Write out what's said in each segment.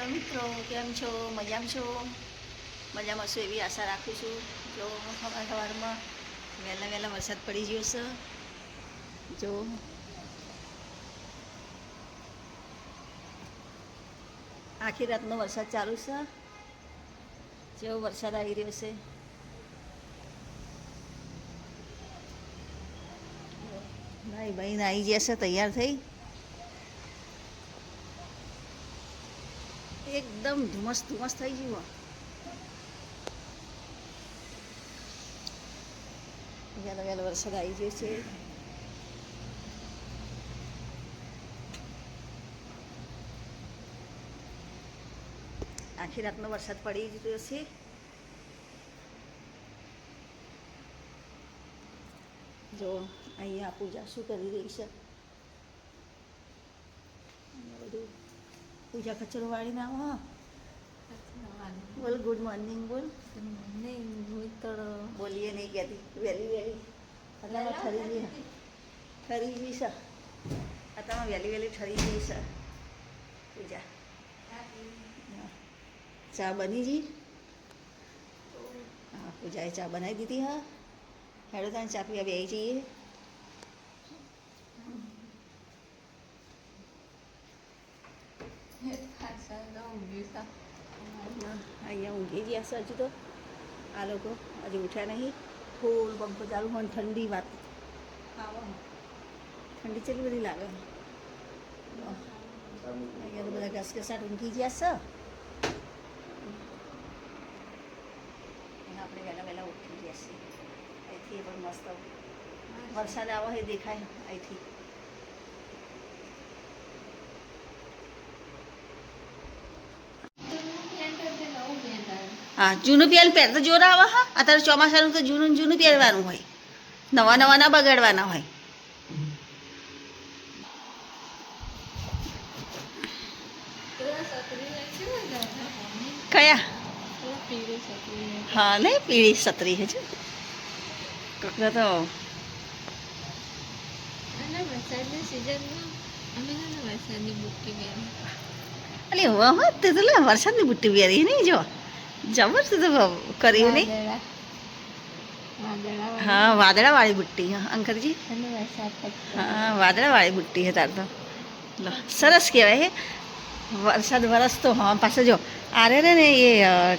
Hello મિત્રો, કેમ છો? મજામાં છો? મજામાં છો એવી આશા રાખું છું. જો સવારમાં વહેલા વહેલા વરસાદ પડી ગયો છે. જો આખી રાતનો વરસાદ ચાલુ છે. જેવો વરસાદ આવી રહ્યો છે. નાઈ ભાઈ નાઈ જશે, તૈયાર થઈ એકદમ ધુમ્મસ ધુમ્મસ થઈ ગયું. વહેલો વહેલો વરસાદ આવી ગયો છે. આખી રાતનો વરસાદ પડી રહ્યો છે. જો અહીંયા પૂજા શું કરી રહી છે. બધું પૂજા કચરો વાળીને આવો. બોલ ગુડ મોર્નિંગ. બોલ બોલીએ નહીં કહેતી વહેલી વહેલી અત્યારમાં ઠરી ગઈ છે. અત્યારમાં વહેલી વહેલી ઠરી ગઈ છે પૂજા. ચા બની ગઈ. હા, પૂજાએ ચા બનાવી દીધી. હા, હેડો તાને ચા પીવા બેસી જઈએ. અહીંયા ઊંઘી ગયા છે હજુ તો આ લોકો હજુ ઉઠ્યા નહીં. ફૂલ પંખો ચાલુ હોય ઠંડી વાત ઠંડી કેટલી બધી લાગે. અહીંયા તો બધા ઘસઘસાટ ઊંઘી ગયા છે. આપણે વહેલા વહેલા ઉઠી ગયા છીએ. અહીંથી પણ મસ્ત વરસાદ આવે એ દેખાય અહીંથી. હા, જૂનું પહેલ પહેરતા જોર આવે. હા, અત્યારે ચોમાસાનું તો જૂનું જૂનું પહેરવાનું હોય, નવા નવા ના બગાડવાના હોય. કયા? હા નહીં, પીળી છત્રી છે. કકડા તો અલે હવે તે તો વરસાદની બુટ્ટી પહેરી નહીં. જો જબર તે તો કર્યું નહીં. હા, વાદળાવાળી બુટ્ટી. હા અંકલજી, હા વાદળાવાળી બુટ્ટી છે તાર તો. લો સરસ કહેવાય. હે વરસાદ વરસતો. હા પાછો જો આરે રે ને એ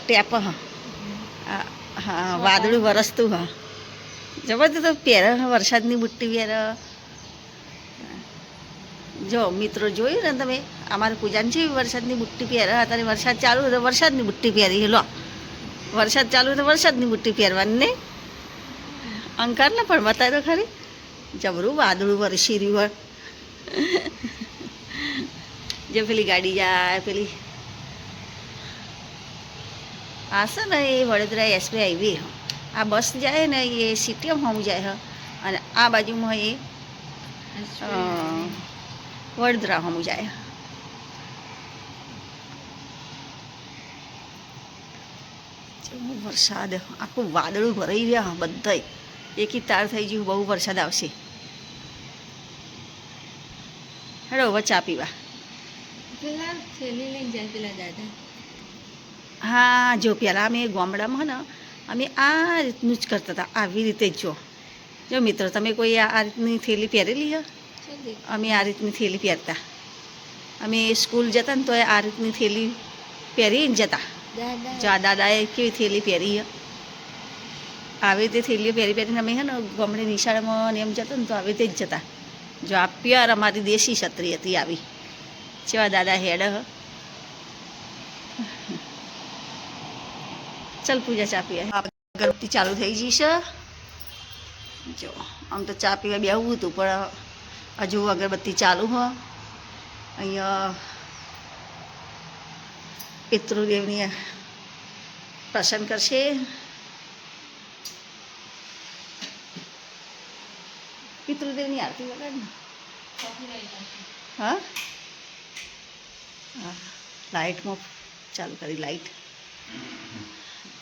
ટેપ. હા હા, વાદળું વરસતું. હા જબરદસ્ત તો પહેરે વરસાદની બુટ્ટી પહેરે. જો મિત્રો જોયું ને તમે, અમારે પૂજાને છે વરસાદની બુટ્ટી પહેરે. અત્યારે વરસાદ ચાલુ તો વરસાદની બુટ્ટી પહેરી. લો વરસાદ ચાલુ તો વરસાદની બુટ્ટી પહેરવાની ને અંકારને પણ બતાવી દો ખરી. જબરું વાદળું વરસી રહ્યું. જે પેલી ગાડી જાય પેલી આ છે ને એ વડોદરા એસબી હાઈવે. આ બસ જાય ને એ સિટીએમ હોમ જાય. અને આ બાજુમાં એ વડોદરા હોમ જાય. વરસાદ આખું વાદળું ભરાઈ રહ્યા. બધા એકી તાર થઈ ગયું. બહુ વરસાદ આવશે. હેડો હવે ચા પીવા. હા જો પહેલાં અમે ગામડામાં ને અમે આ રીતનું જ કરતા હતા. આવી રીતે જ જો મિત્રો તમે કોઈ આ રીતની થેલી પહેરેલી હે? અમે આ રીતની થેલી પહેરતા. અમે સ્કૂલ જતા ને તો આ રીતની થેલી પહેરીને જતા. જો આ દાદાએ કેવી થેલી પહેરી હે. આવી રીતે થેલીઓ પહેરી પહેરીને અમે હે ને ગામડે નિશાળમાં ને એમ જતા ને તો આવી રીતે જ જતા. જો આ પ્યોર અમારી દેશી છત્રી હતી આવી. જેવા દાદા હેડ હ. ચાલ પૂજા ચા પીએ. અગરબત્તી ચાલુ થઈ ગઈ છે. જો આમ તો ચા પીવા બેહવું હતું પણ હજુ અગરબત્તી ચાલુ હ. અહીંયા પિતૃદેવની પ્રસન્ન કરશે. પિતૃદેવની આરતી વગાડ ને. હા હા, લાઇટમાં ચાલુ કરી લાઇટ.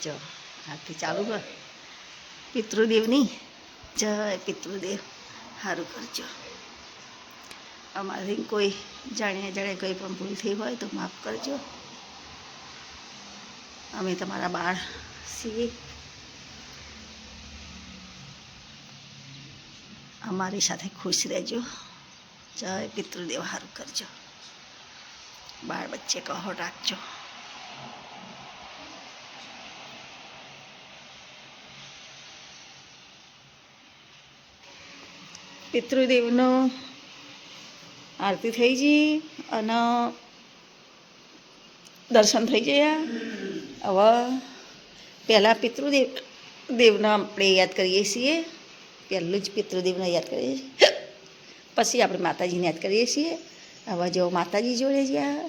જો આરતી ચાલુ કર. પિતૃદેવની જય પિતૃદેવ. સારું કરજો. અમારી કોઈ જાણે જાણે કંઈ પણ ભૂલ થઈ હોય તો માફ કરજો. અમે તમારા બાળ છીએ. અમારી સાથે ખુશ રહેજો. જય પિતૃદેવ સારું કરજો. બાળ બચ્ચે કહો રાખજો. પિતૃદેવનો આરતી થઈ ગઈ અને દર્શન થઈ ગયા. હવે પહેલાં દેવને આપણે યાદ કરીએ છીએ. પહેલું જ પિતૃદેવને યાદ કરીએ છીએ, પછી આપણે માતાજીને યાદ કરીએ છીએ. હવે જો માતાજી જોડે ગયા,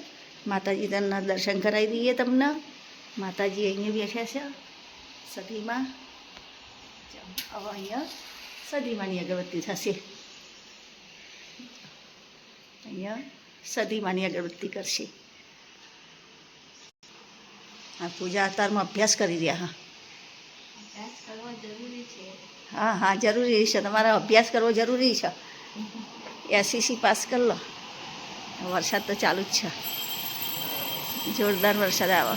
માતાજીના દર્શન કરાવી દઈએ તમને. માતાજી અહીંયા બેઠા છે સતીમાં. હવે અહીંયા સતીમાની અગરબત્તી થશે. અહીંયા સતીમાની અગરબત્તી કરશે. આ પૂજા અવતારમાં અભ્યાસ કરી રહ્યા. હા હા જરૂરી છે. તમારે અભ્યાસ કરવો જરૂરી છે. એસએસસી પાસ કરી લો. વરસાદ તો ચાલુ જ છે. જોરદાર વરસાદ આવે.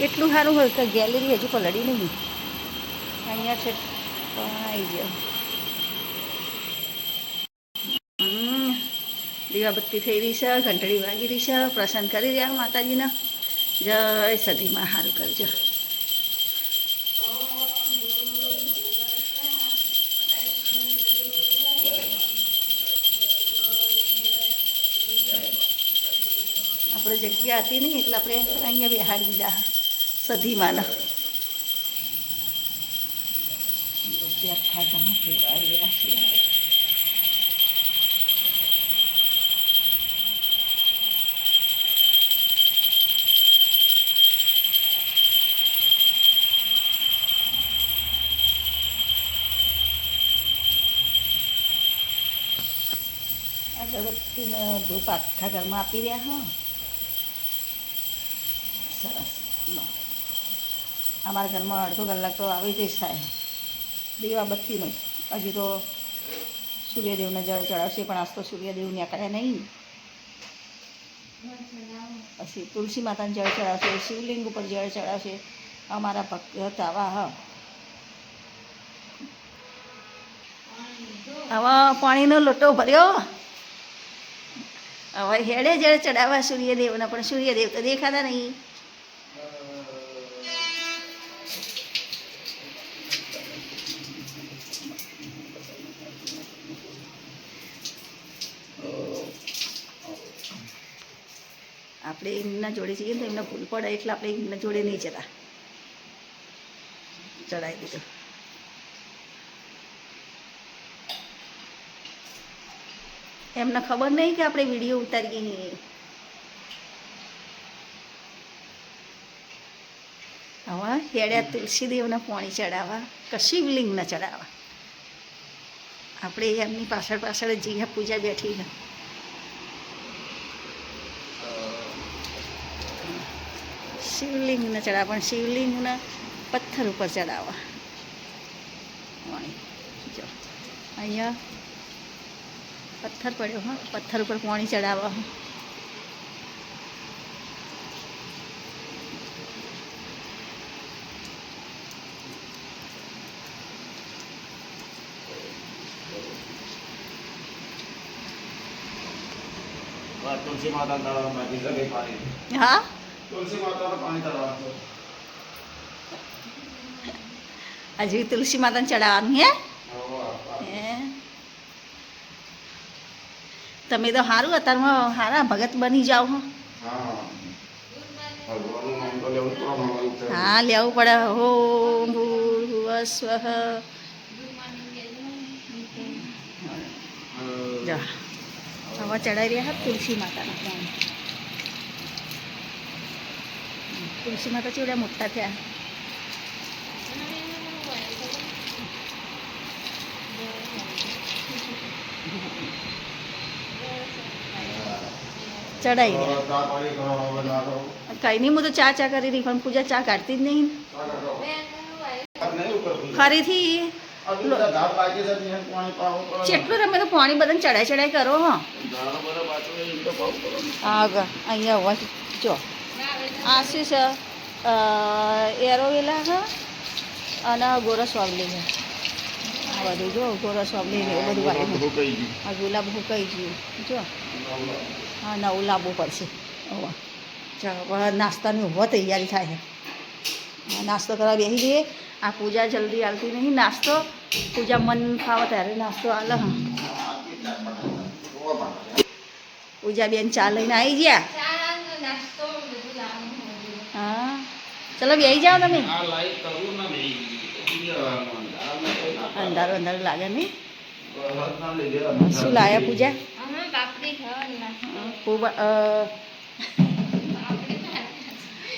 એટલું સારું હોય કે ગેલેરી હજુ પલળી નહીં. અહીંયા છે આવી ગયો. દીવાબત્તી થઈ રહી છે, ઘંટડી વાગી રહી છે. પ્રસન્ન કરી રહ્યા માતાજીને. જય સતીમાં સારું કરજો. આપણે જગ્યા હતી નહીં એટલે આપણે અહીંયા બેહાડી દીધા સતીમાના. અગરબત્તીનો ધૂપ આખા ઘરમાં આપી રહ્યા. હા સરસ. અમારા ઘરમાં અડધો કલાક તો આવી જ થાય દીવાબત્તીનો. હજી તો સૂર્યદેવને જળ ચડાવશે, પણ આજ તો સૂર્યદેવ નીકળ્યા નહીં. પછી તુલસી માતાને જળ ચડાવશે, શિવલિંગ ઉપર જળ ચડાવશે અમારા ભક્ત આવા. હા હવે પાણીનો લોટો ભર્યો. હવે હેડે જળ ચડાવવા સૂર્યદેવને, પણ સૂર્યદેવ તો દેખાતા નહીં. આપણે એમના જોડે જઈએ તો એમને ભૂલ પડે એટલે આપણે એમના જોડે નહીં જતા. ચડાવી દીધું. એમને ખબર નહીં કે આપણે વિડીયો ઉતારીએ નહીં. હવે હેડ્યા તુલસીદેવને પાણી ચડાવવા કે શિવલિંગને ચડાવવા. આપણે એમની પાછળ પાછળ જઈએ. પૂજા બેઠી છે. શિવલિંગને ચડાવવા, પણ શિવલિંગને પથ્થર ઉપર ચડાવવા પાણી. જો અહીંયા પથ્થર પડ્યો. હા પથ્થર ઉપર પાણી ચડાવવા. તુલસી માતા પાણી. હા તુલસી માતા પાણી ચડાવવાનું. હજી તુલસી માતાને ચડાવવાનું હે. તમે તો સારું અત્યારમાં સારા ભગત બની જાઓ. હા લેવું પડે. ઓમ ભૂર્ભુવઃ સ્વઃ. હવે ચડાવી રહ્યા તુલસી માતાના પાણી. તુલસી માતા ચેવડા મોટા થયા. ચડાવી કઈ નહીં. હું તો ચા કરી રહી, પણ પૂજા ચા કાઢતી જ નહીં. ફરીથી જેટલું તમે તો પાણી બધાને ચડાઈ કરો. હા અહીંયા હોવા જો આશીષ એરોવેલા છે અને ગોરસ વાવલી છે. આ બધું જો ગોરસ વાવલી ને એવું બધું વાવ્યું. આ ગુલાબ હુકાઈ ગયું જો. હા નવું લાવવું પડશે. હવે ચાલો નાસ્તાની ઉભો તૈયારી થાય છે. નાસ્તો કરવા બેસી જઈએ. આ પૂજા જલ્દી આવતી નહીં. નાસ્તો પૂજા મન ફાવે ત્યારે નાસ્તો આલે. હા પૂજા બેન ચા લઈને આવી ગયા. હા ચલો બેસી જાઓ તમે. અંધારું અંધારું લાગે નહીં. શું લાયા પૂજા?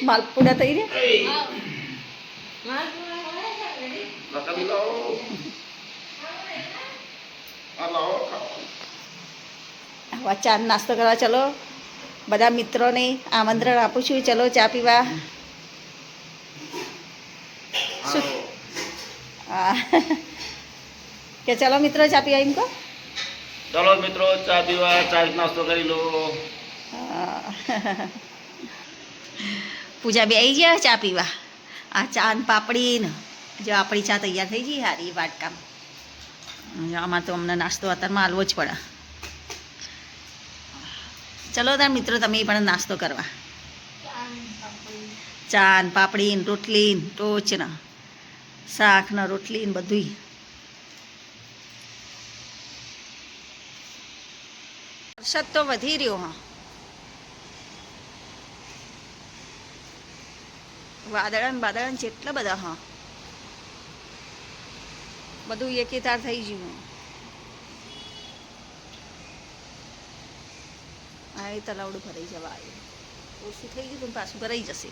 માલપુડા થઈ રહ્યા. હવે ચા નાસ્તો કરવા ચલો. બધા મિત્રોને આમંત્રણ આપું છું. ચલો ચા પીવા. શું હા કે ચલો મિત્રો ચા પીવા એમ કહો. ચલો મિત્રો ચા પીવા, ચા નાસ્તો કરી લો. પૂજા બે આવી ગયા ચા પીવા. આ ચા ને પાપડી ને જો આપણી ચા તૈયાર થઈ ગઈ સારી વાટકામ. આમાં તો અમને નાસ્તો અત્યારમાં હાલવો જ પડે. ચલો તાર મિત્રો તમે પણ નાસ્તો કરવા. ચા ને પાપડી ને રોટલી ને ટોચ ને શાક ને રોટલી ને બધું. વરસાદ તો વધી રહ્યો. હા વાદળા ને જેટલા બધા. હા બધું એકી તાર થઈ ગયું. હા એ તલાવડું ભરાઈ જવા આવ્યું. ઓછું થઈ ગયું પાછું ભરાઈ જશે.